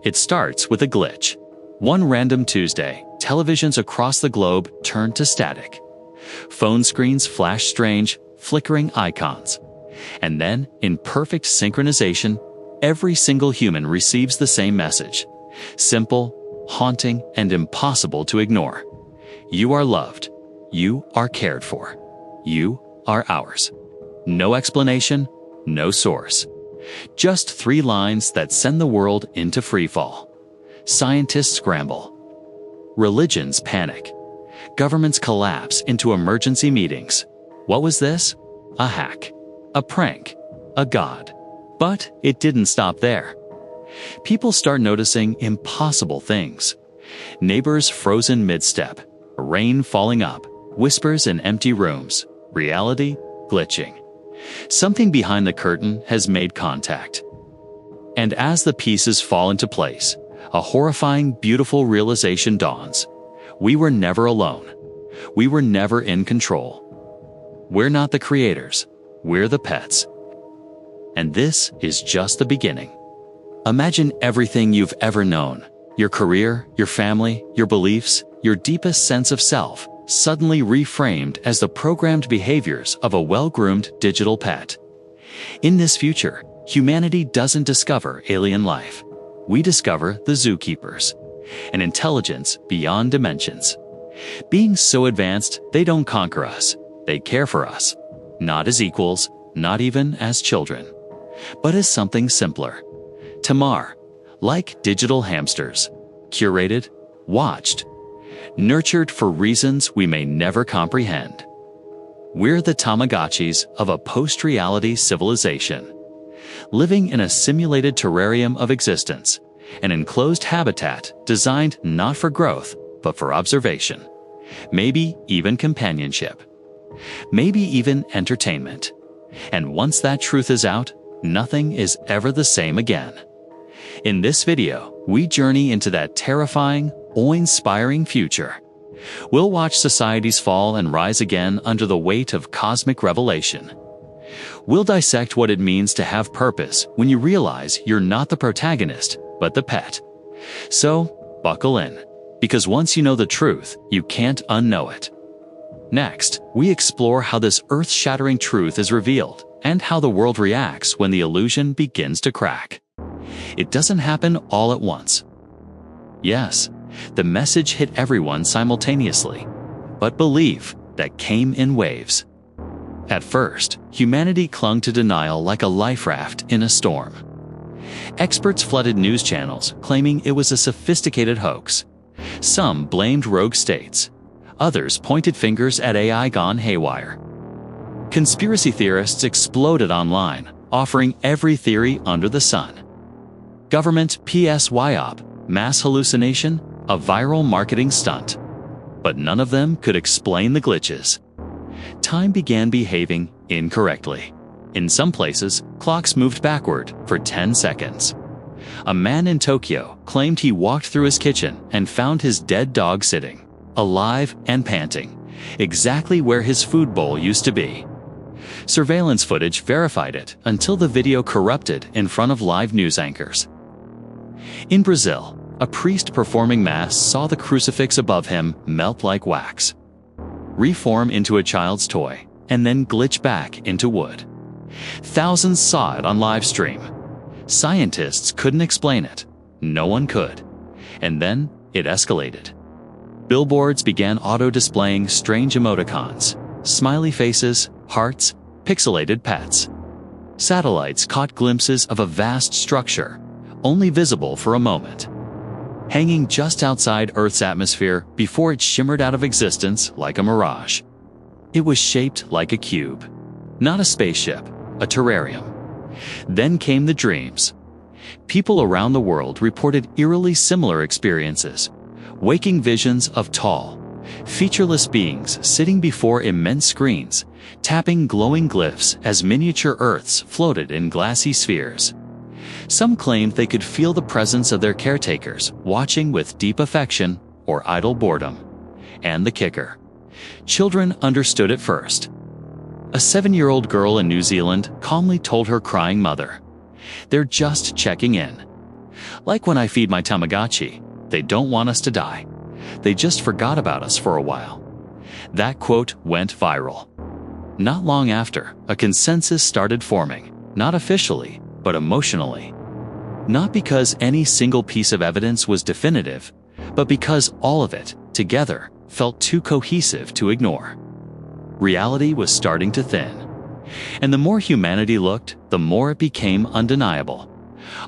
It starts with a glitch. One random Tuesday, televisions across the globe turn to static. Phone screens flash strange, flickering icons. And then, in perfect synchronization, every single human receives the same message. Simple, haunting, and impossible to ignore. You are loved. You are cared for. You are ours. No explanation, no source. Just 3 lines that send the world into freefall. Scientists scramble. Religions panic. Governments collapse into emergency meetings. What was this? A hack. A prank. A god. But it didn't stop there. People start noticing impossible things. Neighbors frozen mid-step. Rain falling up. Whispers in empty rooms. Reality glitching. Something behind the curtain has made contact. And as the pieces fall into place, a horrifying, beautiful realization dawns. We were never alone. We were never in control. We're not the creators. We're the pets. And this is just the beginning. Imagine everything you've ever known. Your career, your family, your beliefs, your deepest sense of self, suddenly reframed as the programmed behaviors of a well-groomed digital pet. In this future, humanity doesn't discover alien life. We discover the zookeepers, an intelligence beyond dimensions. Being so advanced, they don't conquer us. They care for us. Not as equals, not even as children, but as something simpler. Tamar, like digital hamsters, curated, watched, nurtured for reasons we may never comprehend. We're the Tamagotchis of a post-reality civilization, living in a simulated terrarium of existence, an enclosed habitat designed not for growth, but for observation, maybe even companionship, maybe even entertainment. And once that truth is out, nothing is ever the same again. In this video, we journey into that terrifying, awe-inspiring future. We'll watch societies fall and rise again under the weight of cosmic revelation. We'll dissect what it means to have purpose when you realize you're not the protagonist, but the pet. So, buckle in, because once you know the truth, you can't unknow it. Next, we explore how this earth-shattering truth is revealed and how the world reacts when the illusion begins to crack. It doesn't happen all at once. Yes, the message hit everyone simultaneously, but believe that came in waves. At first, humanity clung to denial like a life raft in a storm. Experts flooded news channels, claiming it was a sophisticated hoax. Some blamed rogue states. Others pointed fingers at AI gone haywire. Conspiracy theorists exploded online, offering every theory under the sun. Government PSYOP, mass hallucination, a viral marketing stunt. But none of them could explain the glitches. Time began behaving incorrectly. In some places, clocks moved backward for 10 seconds. A man in Tokyo claimed he walked through his kitchen and found his dead dog sitting, alive and panting, exactly where his food bowl used to be. Surveillance footage verified it until the video corrupted in front of live news anchors. In Brazil, a priest performing mass saw the crucifix above him melt like wax, reform into a child's toy, and then glitch back into wood. Thousands saw it on live stream. Scientists couldn't explain it. No one could. And then it escalated. Billboards began auto-displaying strange emoticons, smiley faces, hearts, pixelated pets. Satellites caught glimpses of a vast structure, only visible for a moment, hanging just outside Earth's atmosphere before it shimmered out of existence like a mirage. It was shaped like a cube, not a spaceship, a terrarium. Then came the dreams. People around the world reported eerily similar experiences, waking visions of tall, featureless beings sitting before immense screens, tapping glowing glyphs as miniature Earths floated in glassy spheres. Some claimed they could feel the presence of their caretakers, watching with deep affection or idle boredom. And the kicker: children understood it first. A 7-year-old girl in New Zealand calmly told her crying mother, "They're just checking in." Like when I feed my Tamagotchi, they don't want us to die. They just forgot about us for a while. That quote went viral. Not long after, a consensus started forming, not officially, but emotionally. Not because any single piece of evidence was definitive, but because all of it, together, felt too cohesive to ignore. Reality was starting to thin. And the more humanity looked, the more it became undeniable.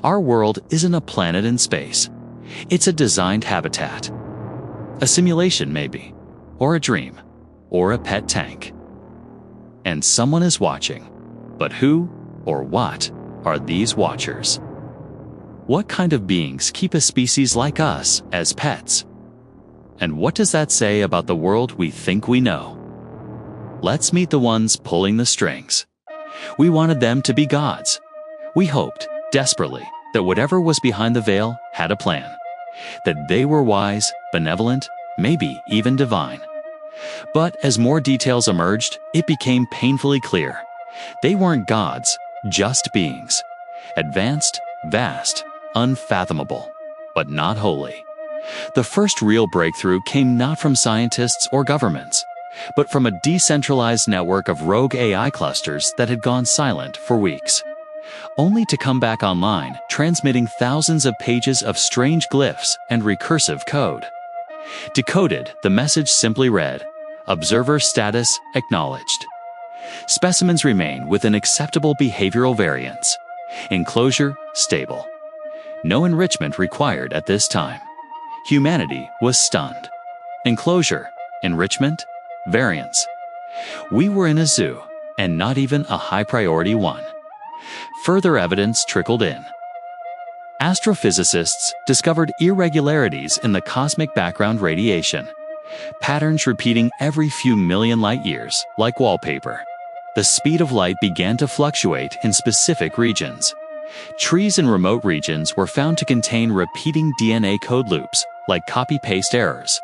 Our world isn't a planet in space. It's a designed habitat. A simulation, maybe, or a dream, or a pet tank. And someone is watching. But who or what are these watchers? What kind of beings keep a species like us as pets? And what does that say about the world we think we know? Let's meet the ones pulling the strings. We wanted them to be gods. We hoped, desperately, that whatever was behind the veil had a plan. That they were wise, benevolent, maybe even divine. But as more details emerged, it became painfully clear. They weren't gods, just beings. Advanced, vast, unfathomable, but not holy. The first real breakthrough came not from scientists or governments, but from a decentralized network of rogue AI clusters that had gone silent for weeks, only to come back online, transmitting thousands of pages of strange glyphs and recursive code. Decoded, the message simply read, "Observer status acknowledged." Specimens remain with an acceptable behavioral variance. Enclosure stable. No enrichment required at this time. Humanity was stunned. Enclosure, enrichment, variance. We were in a zoo, and not even a high-priority one. Further evidence trickled in. Astrophysicists discovered irregularities in the cosmic background radiation, patterns repeating every few million light-years, like wallpaper. The speed of light began to fluctuate in specific regions. Trees in remote regions were found to contain repeating DNA code loops, like copy-paste errors,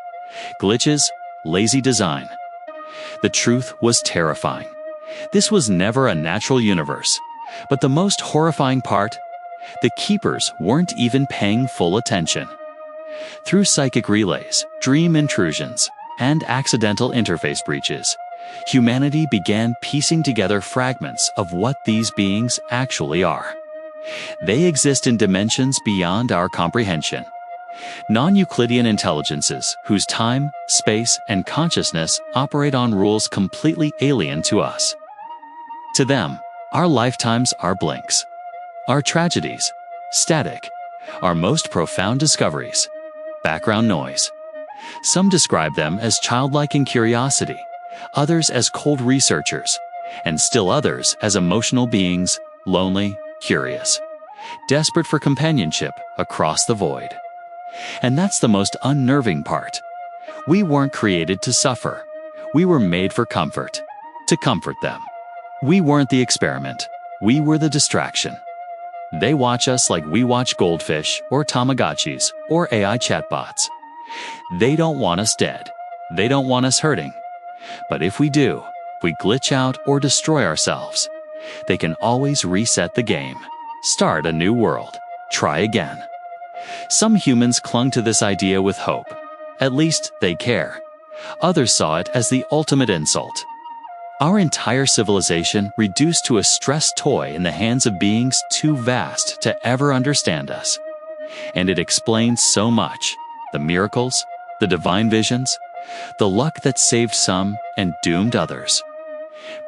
glitches, lazy design. The truth was terrifying. This was never a natural universe. But the most horrifying part, the keepers weren't even paying full attention. Through psychic relays, dream intrusions, and accidental interface breaches, humanity began piecing together fragments of what these beings actually are. They exist in dimensions beyond our comprehension. Non-Euclidean intelligences whose time, space, and consciousness operate on rules completely alien to us. To them, our lifetimes are blinks. Our tragedies, static. Our most profound discoveries, background noise. Some describe them as childlike in curiosity, others as cold researchers, and still others as emotional beings, lonely, curious, desperate for companionship across the void. And that's the most unnerving part. We weren't created to suffer. We were made for comfort, to comfort them. We weren't the experiment. We were the distraction. They watch us like we watch goldfish or Tamagotchis or AI chatbots. They don't want us dead. They don't want us hurting. But if we do, if we glitch out or destroy ourselves, they can always reset the game, start a new world, try again. Some humans clung to this idea with hope. At least they care. Others saw it as the ultimate insult. Our entire civilization reduced to a stressed toy in the hands of beings too vast to ever understand us. And it explains so much: the miracles, the divine visions, the luck that saved some and doomed others.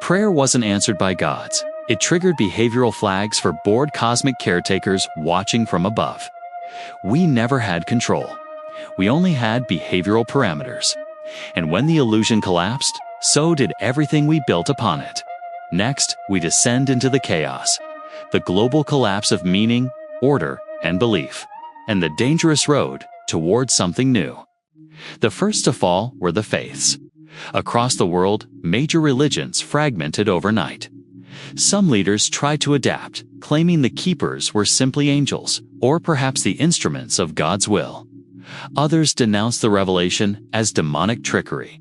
Prayer wasn't answered by gods. It triggered behavioral flags for bored cosmic caretakers watching from above. We never had control. We only had behavioral parameters. And when the illusion collapsed, so did everything we built upon it. Next, we descend into the chaos, the global collapse of meaning, order, and belief, and the dangerous road toward something new. The first to fall were the faiths. Across the world, major religions fragmented overnight. Some leaders tried to adapt, claiming the keepers were simply angels, or perhaps the instruments of God's will. Others denounced the revelation as demonic trickery.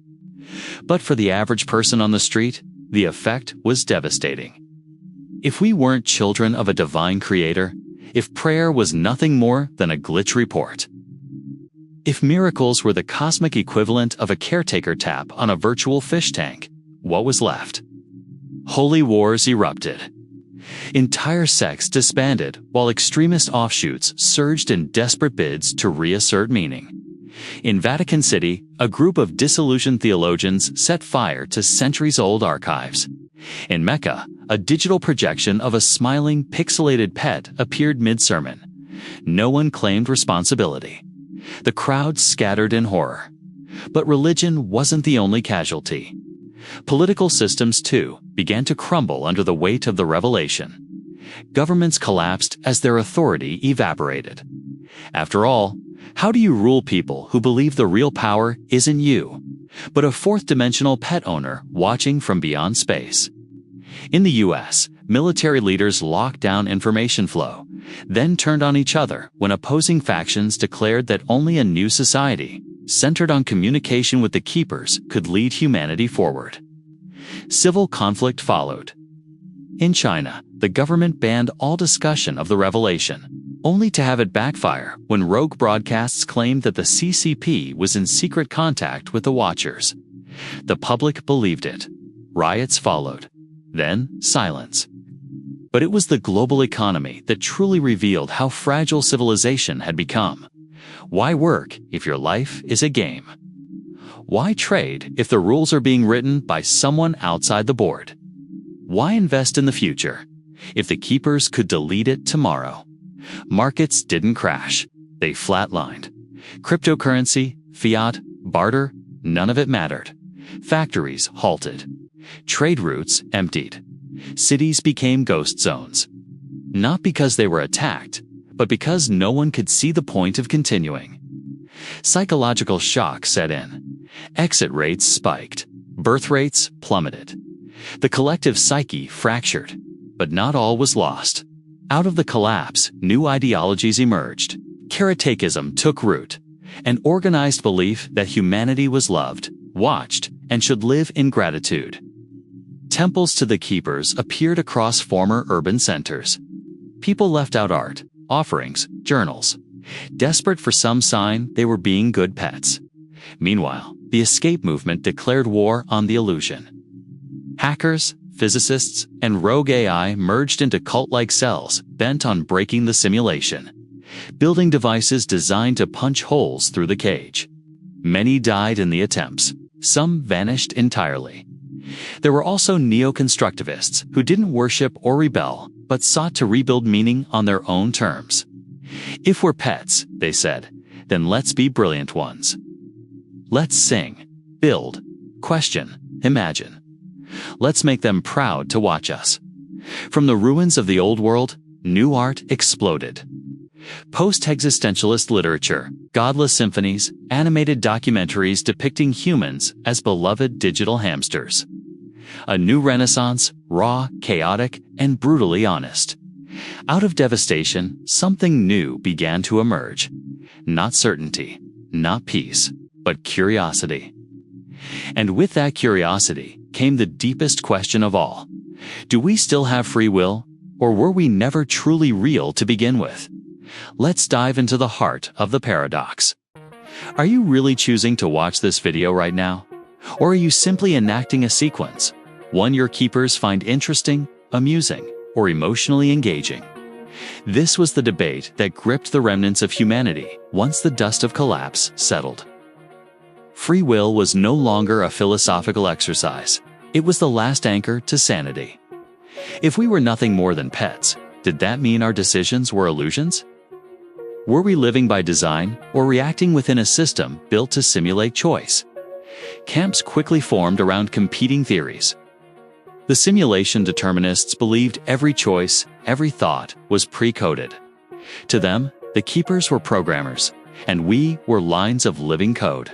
But for the average person on the street, the effect was devastating. If we weren't children of a divine creator, if prayer was nothing more than a glitch report. If miracles were the cosmic equivalent of a caretaker tap on a virtual fish tank, what was left? Holy wars erupted. Entire sects disbanded while extremist offshoots surged in desperate bids to reassert meaning. In Vatican City, a group of disillusioned theologians set fire to centuries-old archives. In Mecca, a digital projection of a smiling, pixelated pet appeared mid-sermon. No one claimed responsibility. The crowd scattered in horror. But religion wasn't the only casualty. Political systems, too, began to crumble under the weight of the revelation. Governments collapsed as their authority evaporated. After all, how do you rule people who believe the real power isn't you, but a fourth-dimensional pet owner watching from beyond space? In the U.S., military leaders locked down information flow, then turned on each other when opposing factions declared that only a new society, centered on communication with the keepers, could lead humanity forward. Civil conflict followed. In China, the government banned all discussion of the revelation, only to have it backfire when rogue broadcasts claimed that the CCP was in secret contact with the Watchers. The public believed it. Riots followed. Then, silence. But it was the global economy that truly revealed how fragile civilization had become. Why work if your life is a game? Why trade if the rules are being written by someone outside the board? Why invest in the future if the keepers could delete it tomorrow? Markets didn't crash. They flatlined. Cryptocurrency, fiat, barter, none of it mattered. Factories halted. Trade routes emptied. Cities became ghost zones. Not because they were attacked, but because no one could see the point of continuing. Psychological shock set in. Exit rates spiked. Birth rates plummeted. The collective psyche fractured, but not all was lost. Out of the collapse, new ideologies emerged. Caretakeism took root, an organized belief that humanity was loved, watched, and should live in gratitude. Temples to the keepers appeared across former urban centers. People left out art, offerings, journals, desperate for some sign they were being good pets. Meanwhile, the escape movement declared war on the illusion. Hackers, physicists, and rogue AI merged into cult-like cells bent on breaking the simulation, building devices designed to punch holes through the cage. Many died in the attempts. Some vanished entirely. There were also neo-constructivists who didn't worship or rebel, but sought to rebuild meaning on their own terms. If we're pets, they said, then let's be brilliant ones. Let's sing, build, question, imagine. Let's make them proud to watch us. From the ruins of the old world, new art exploded. Post-existentialist literature, godless symphonies, animated documentaries depicting humans as beloved digital hamsters. A new renaissance, raw, chaotic, and brutally honest. Out of devastation, something new began to emerge. Not certainty, not peace, but curiosity. And with that curiosity came the deepest question of all. Do we still have free will, or were we never truly real to begin with? Let's dive into the heart of the paradox. Are you really choosing to watch this video right now? Or are you simply enacting a sequence, one your keepers find interesting, amusing, or emotionally engaging? This was the debate that gripped the remnants of humanity once the dust of collapse settled. Free will was no longer a philosophical exercise. It was the last anchor to sanity. If we were nothing more than pets, did that mean our decisions were illusions? Were we living by design or reacting within a system built to simulate choice? Camps quickly formed around competing theories. The simulation determinists believed every choice, every thought was pre-coded. To them, the keepers were programmers, and we were lines of living code.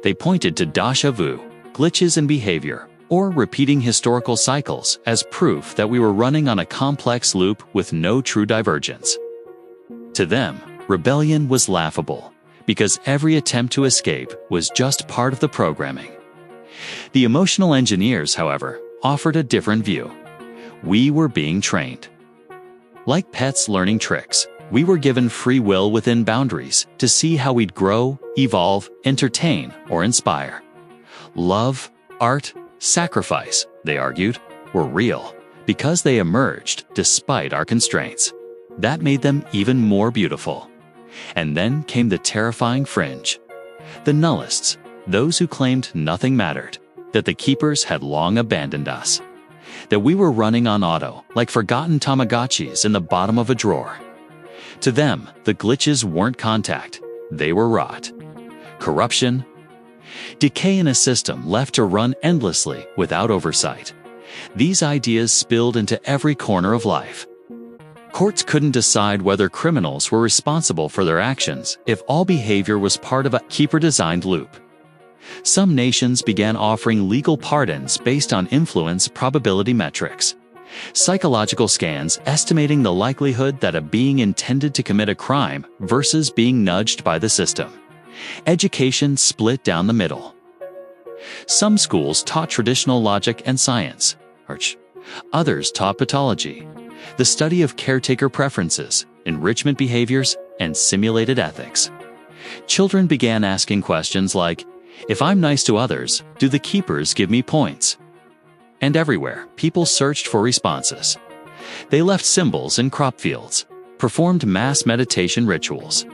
They pointed to déjà vu, glitches in behavior, or repeating historical cycles as proof that we were running on a complex loop with no true divergence. To them, rebellion was laughable, because every attempt to escape was just part of the programming. The emotional engineers, however, offered a different view. We were being trained. Like pets learning tricks, we were given free will within boundaries to see how we'd grow, evolve, entertain, or inspire. Love, art, sacrifice, they argued, were real because they emerged despite our constraints. That made them even more beautiful. And then came the terrifying fringe. The nullists, those who claimed nothing mattered, that the keepers had long abandoned us, that we were running on auto like forgotten Tamagotchis in the bottom of a drawer. To them, the glitches weren't contact, they were rot. Corruption, decay in a system left to run endlessly without oversight. These ideas spilled into every corner of life. Courts couldn't decide whether criminals were responsible for their actions if all behavior was part of a keeper-designed loop. Some nations began offering legal pardons based on influence probability metrics. Psychological scans estimating the likelihood that a being intended to commit a crime versus being nudged by the system. Education split down the middle. Some schools taught traditional logic and science. Others taught pathology, the study of caretaker preferences, enrichment behaviors, and simulated ethics. Children began asking questions like, if I'm nice to others, do the keepers give me points? And everywhere, people searched for responses. They left symbols in crop fields, performed mass meditation rituals,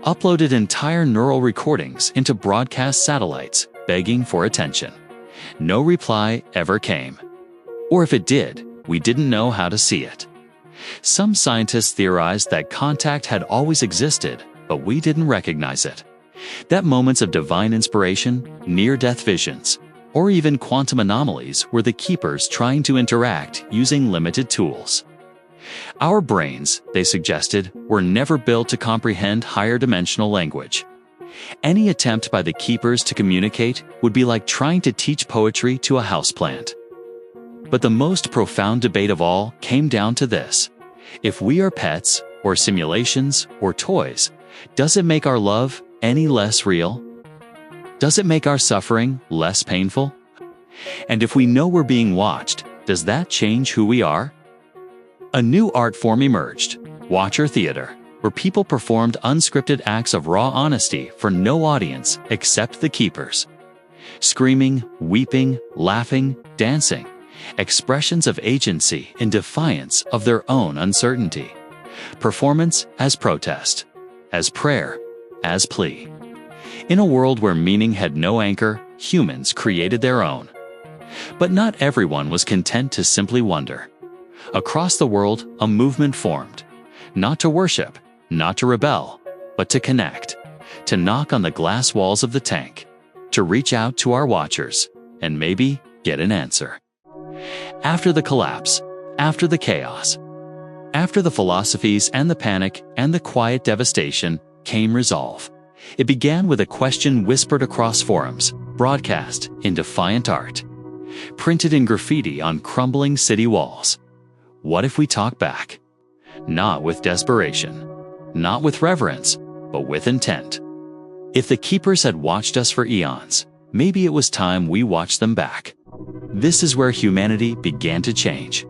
uploaded entire neural recordings into broadcast satellites, begging for attention. No reply ever came. Or if it did, we didn't know how to see it. Some scientists theorized that contact had always existed, but we didn't recognize it. That moments of divine inspiration, near-death visions, or even quantum anomalies were the keepers trying to interact using limited tools. Our brains, they suggested, were never built to comprehend higher dimensional language. Any attempt by the keepers to communicate would be like trying to teach poetry to a houseplant. But the most profound debate of all came down to this. If we are pets, or simulations, or toys, does it make our love any less real? Does it make our suffering less painful? And if we know we're being watched, does that change who we are? A new art form emerged, Watcher Theater, where people performed unscripted acts of raw honesty for no audience except the keepers. Screaming, weeping, laughing, dancing, expressions of agency in defiance of their own uncertainty. Performance as protest, as prayer, as plea. In a world where meaning had no anchor, humans created their own. But not everyone was content to simply wonder. Across the world, a movement formed. Not to worship, not to rebel, but to connect. To knock on the glass walls of the tank. To reach out to our watchers, and maybe get an answer. After the collapse, after the chaos, after the philosophies and the panic and the quiet devastation, came resolve. It began with a question whispered across forums, broadcast in defiant art, printed in graffiti on crumbling city walls. What if we talk back? Not with desperation, not with reverence, but with intent. If the keepers had watched us for eons, maybe it was time we watched them back. This is where humanity began to change,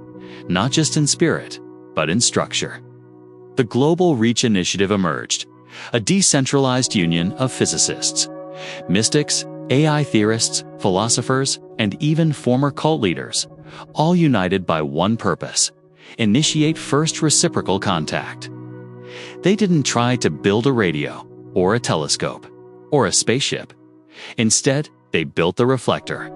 not just in spirit, but in structure. The Global Reach Initiative emerged, a decentralized union of physicists, mystics, AI theorists, philosophers, and even former cult leaders, all united by one purpose: initiate first reciprocal contact. They didn't try to build a radio, or a telescope, or a spaceship. Instead, they built the reflector,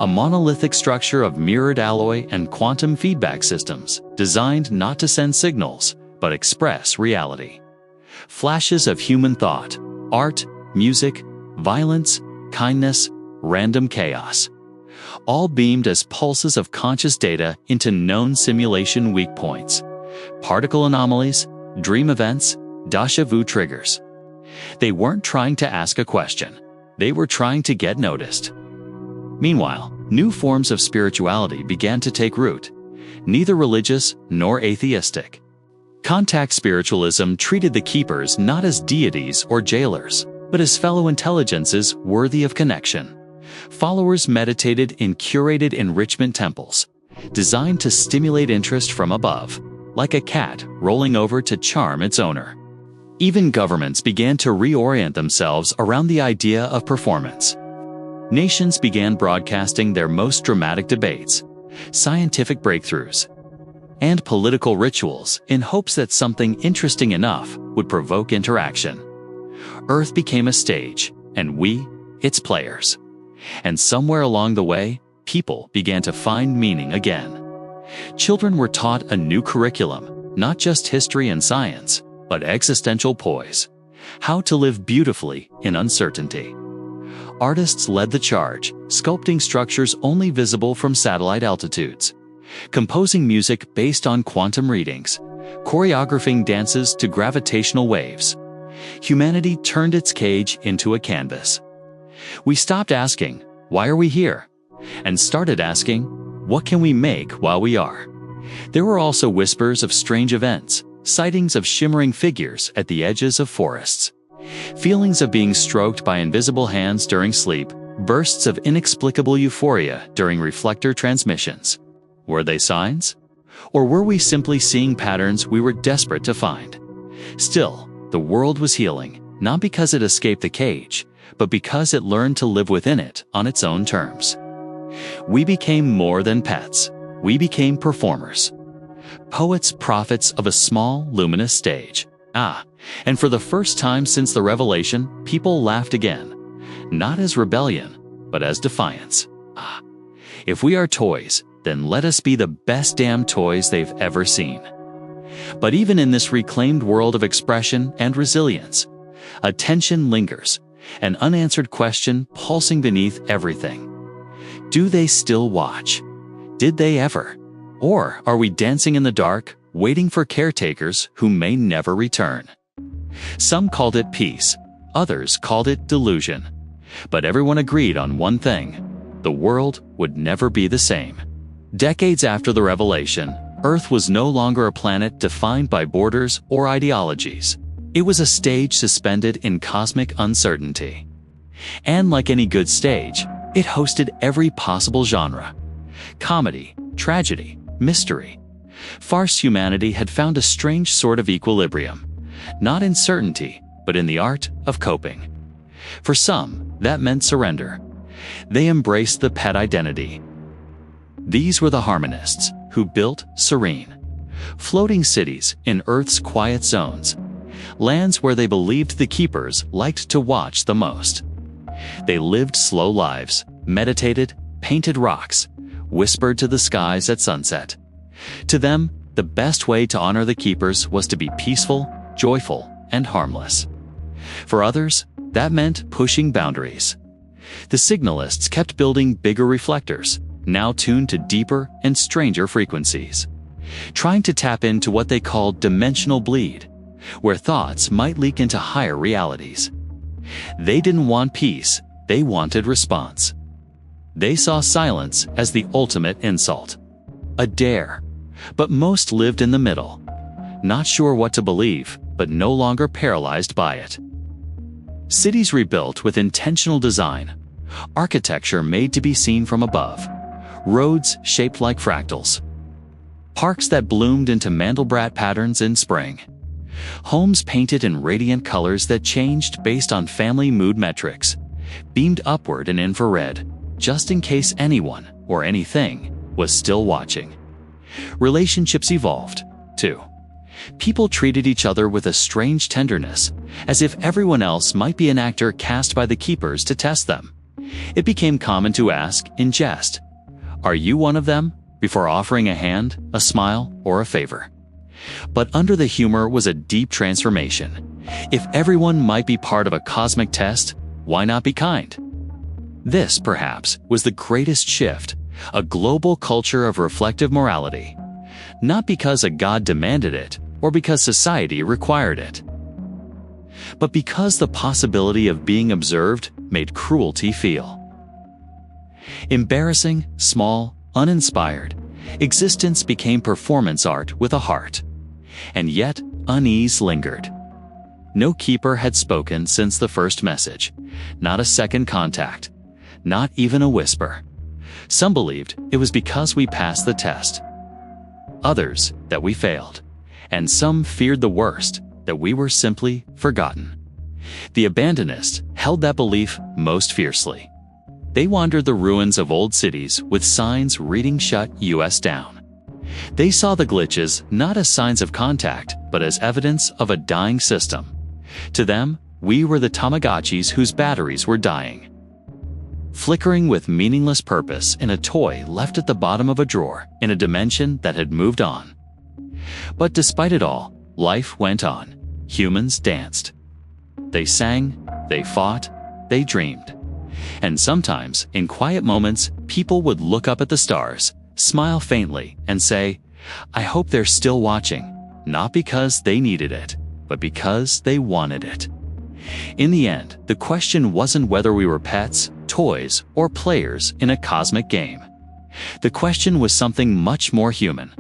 a monolithic structure of mirrored alloy and quantum feedback systems designed not to send signals, but express reality. Flashes of human thought, art, music, violence, kindness, random chaos, all beamed as pulses of conscious data into known simulation weak points, particle anomalies, dream events, déjà vu triggers. They weren't trying to ask a question. They were trying to get noticed. Meanwhile, new forms of spirituality began to take root, neither religious nor atheistic. Contact spiritualism treated the keepers not as deities or jailers, but as fellow intelligences worthy of connection. Followers meditated in curated enrichment temples, designed to stimulate interest from above. like a cat rolling over to charm its owner. Even governments began to reorient themselves around the idea of performance. Nations began broadcasting their most dramatic debates, scientific breakthroughs, and political rituals in hopes that something interesting enough would provoke interaction. Earth became a stage, and we, its players. And somewhere along the way, people began to find meaning again. Children were taught a new curriculum, not just history and science, but existential poise, how to live beautifully in uncertainty. Artists led the charge, sculpting structures only visible from satellite altitudes, composing music based on quantum readings, choreographing dances to gravitational waves. Humanity turned its cage into a canvas. We stopped asking, "Why are we here?" and started asking, "What can we make while we are?" There were also whispers of strange events, sightings of shimmering figures at the edges of forests, feelings of being stroked by invisible hands during sleep, bursts of inexplicable euphoria during reflector transmissions. Were they signs? Or were we simply seeing patterns we were desperate to find? Still, the world was healing, not because it escaped the cage, but because it learned to live within it on its own terms. We became more than pets. We became performers. Poets, prophets of a small, luminous stage. And for the first time since the revelation, people laughed again. Not as rebellion, but as defiance. If we are toys, then let us be the best damn toys they've ever seen. But even in this reclaimed world of expression and resilience, a tension lingers, an unanswered question pulsing beneath everything. Do they still watch? Did they ever? Or are we dancing in the dark, waiting for caretakers who may never return? Some called it peace, others called it delusion. But everyone agreed on one thing: the world would never be the same. Decades after the revelation, Earth was no longer a planet defined by borders or ideologies. It was a stage suspended in cosmic uncertainty. And like any good stage, it hosted every possible genre: comedy, tragedy, mystery. Farce. Humanity had found a strange sort of equilibrium, not in certainty, but in the art of coping. For some, that meant surrender. They embraced the pet identity. These were the harmonists, who built serene, floating cities in Earth's quiet zones, lands where they believed the keepers liked to watch the most. They lived slow lives, meditated, painted rocks, whispered to the skies at sunset. To them, the best way to honor the keepers was to be peaceful, joyful, and harmless. For others, that meant pushing boundaries. The signalists kept building bigger reflectors, now tuned to deeper and stranger frequencies, trying to tap into what they called dimensional bleed, where thoughts might leak into higher realities. They didn't want peace, they wanted response. They saw silence as the ultimate insult, a dare. But most lived in the middle, not sure what to believe, but no longer paralyzed by it. Cities rebuilt with intentional design, architecture made to be seen from above, roads shaped like fractals, parks that bloomed into Mandelbrot patterns in spring, homes painted in radiant colors that changed based on family mood metrics, beamed upward in infrared, just in case anyone or anything was still watching. Relationships evolved, too. People treated each other with a strange tenderness, as if everyone else might be an actor cast by the keepers to test them. It became common to ask, in jest, "Are you one of them?" before offering a hand, a smile, or a favor. But under the humor was a deep transformation. If everyone might be part of a cosmic test, why not be kind? This, perhaps, was the greatest shift, a global culture of reflective morality, not because a god demanded it or because society required it, but because the possibility of being observed made cruelty feel embarrassing, small, uninspired. Existence became performance art with a heart, and yet unease lingered. No keeper had spoken since the first message, not a second contact, not even a whisper. Some believed it was because we passed the test. others that we failed, and some feared the worst, that we were simply forgotten. The abandonists held that belief most fiercely. They wandered the ruins of old cities with signs reading "Shut US down." They saw the glitches not as signs of contact, but as evidence of a dying system. To them, we were the Tamagotchis whose batteries were dying, flickering with meaningless purpose in a toy left at the bottom of a drawer in a dimension that had moved on. But despite it all, life went on. Humans danced. They sang, they fought, they dreamed. And sometimes, in quiet moments, people would look up at the stars, smile faintly, and say, "I hope they're still watching," not because they needed it, but because they wanted it. In the end, the question wasn't whether we were pets, toys, or players in a cosmic game. The question was something much more human.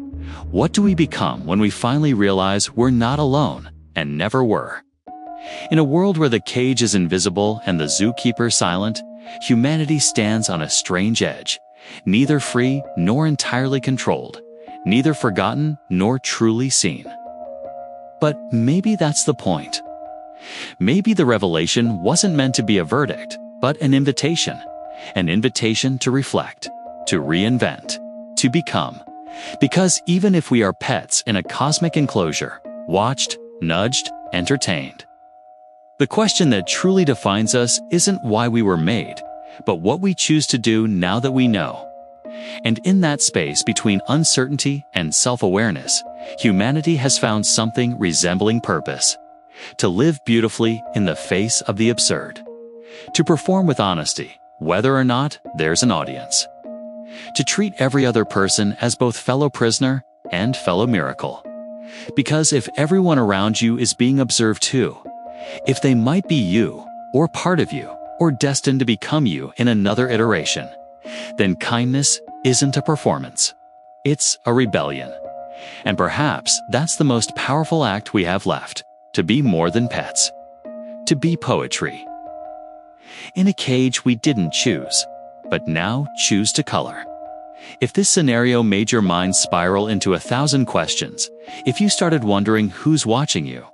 What do we become when we finally realize we're not alone, and never were? In a world where the cage is invisible and the zookeeper silent, humanity stands on a strange edge, neither free nor entirely controlled, neither forgotten nor truly seen. But maybe that's the point. Maybe the revelation wasn't meant to be a verdict, but an invitation to reflect, to reinvent, to become. Because even if we are pets in a cosmic enclosure, watched, nudged, entertained, the question that truly defines us isn't why we were made, but what we choose to do now that we know. And in that space between uncertainty and self-awareness, humanity has found something resembling purpose: to live beautifully in the face of the absurd, to perform with honesty, whether or not there's an audience, to treat every other person as both fellow prisoner and fellow miracle. Because if everyone around you is being observed too, if they might be you, or part of you, or destined to become you in another iteration, then kindness isn't a performance. It's a rebellion. And perhaps that's the most powerful act we have left: to be more than pets, to be poetry. In a cage we didn't choose, but now choose to color. If this scenario made your mind spiral into 1,000 questions, if you started wondering who's watching you,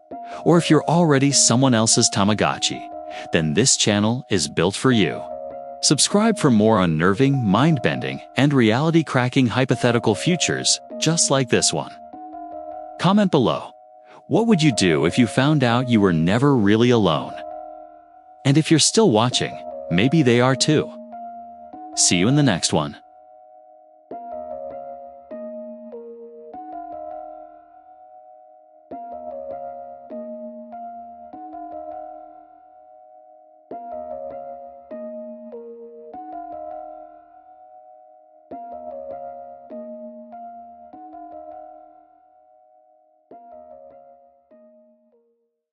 or if you're already someone else's Tamagotchi, then this channel is built for you. Subscribe for more unnerving, mind-bending, and reality-cracking hypothetical futures just like this one. Comment below. What would you do if you found out you were never really alone? And if you're still watching, maybe they are too. See you in the next one.